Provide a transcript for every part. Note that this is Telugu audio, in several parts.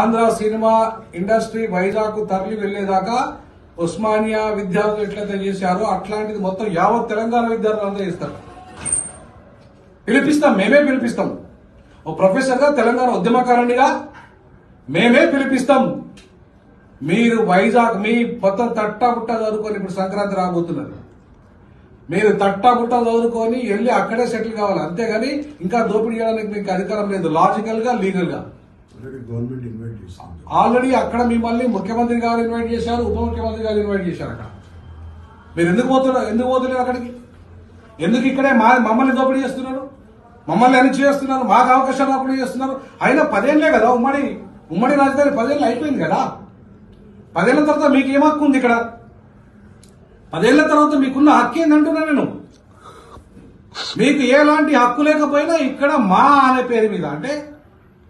ఆంధ్ర సినిమా ఇండస్ట్రీ వైజాగ్ తరలి వెళ్లేదాకా ఉస్మానియా విద్యార్థులు ఎట్లయితే చేశారో అట్లాంటిది మొత్తం యావత్ తెలంగాణ విద్యార్థులు అంతా చేస్తారు. పిలిపిస్తాం, మేమే పిలిపిస్తాం. ఓ ప్రొఫెసర్ గా తెలంగాణ ఉద్యమకారునిగా మేమే పిలిపిస్తాం. మీరు వైజాగ్ మీ మొత్తం తట్టాబుట్ట చదువుకొని ఇప్పుడు సంక్రాంతి రాబోతున్నారు. మీరు తట్టాబుట్ట చదువుకొని వెళ్ళి అక్కడే సెటిల్ కావాలి, అంతేగాని ఇంకా దోపిడీ చేయడానికి మీకు అధికారం లేదు. లాజికల్ గా, లీగల్ గా ఆల్రెడీ అక్కడ మిమ్మల్ని ముఖ్యమంత్రి గారు ఇన్వైట్ చేశారు, ఉప ముఖ్యమంత్రి గారు ఇన్వైట్ చేశారు. అక్కడ మీరు ఎందుకు పోతున్నారు అక్కడికి? ఎందుకు ఇక్కడే మమ్మల్ని దోపిడీ చేస్తున్నారు, మమ్మల్ని అణిచి చేస్తున్నారు, మాకు అవకాశాలు రాకుండా చేస్తున్నారు. అయినా 10 ఏళ్లే కదా ఉమ్మడి రాజధాని 10 ఏళ్ళు అయిపోయింది కదా. 10 ఏళ్ల తర్వాత మీకు ఏం హక్కు ఉంది ఇక్కడ? 10 ఏళ్ల తర్వాత మీకున్న హక్కు ఏంటంటున్నా నేను. మీకు ఎలాంటి హక్కు లేకపోయినా ఇక్కడ మా అనే పేరు మీద, అంటే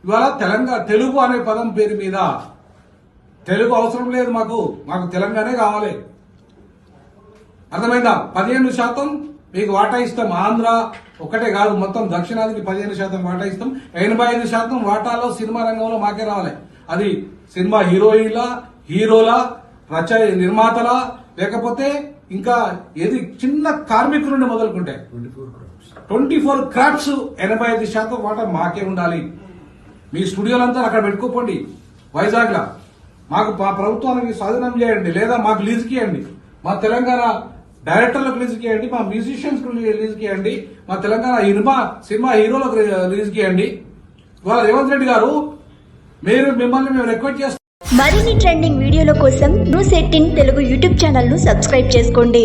ఇవాళ తెలుగు అనే పదం పేరు మీద, తెలుగు అవసరం లేదు మాకు తెలంగాణే కావాలి. అర్థమైందా? 15% మీకు వాటా ఇస్తాం. ఆంధ్ర ఒకటే కాదు, మొత్తం దక్షిణాదికి 15% వాటా ఇస్తాం. 85% వాటాలో సినిమా రంగంలో మాకే రావాలి. అది సినిమా హీరోల నిర్మాతల, లేకపోతే ఇంకా ఏది చిన్న కార్మికుల నుండి మొదలుకుంటే 24 క్రాఫ్ట్స్ 85% వాటా మాకే ఉండాలి. మీ స్టూడియోలంతా అక్కడ పెట్టుకోపోండి వైజాగ్ లా. మాకు మా ప్రభుత్వానికి స్వాధీనం చేయండి, లేదా మాకు లీజుకి ఇవ్వండి. మా తెలంగాణ డైరెక్టర్లకు లీజుకి ఇవ్వండి, మా మ్యూజిషియన్స్ లీజుకి ఇవ్వండి, మా తెలంగాణ సినిమా హీరోలకు లీజుకి ఇవ్వండి. ఇవాళ రేవంత్ రెడ్డి గారు మిమ్మల్ని మేము రిక్వెస్ట్ చేస్తాం. మరిన్ని ట్రెండింగ్ వీడియోల కోసం న్యూస్ 18 తెలుగు యూట్యూబ్ ఛానల్ ను సబ్స్క్రైబ్ చేసుకోండి.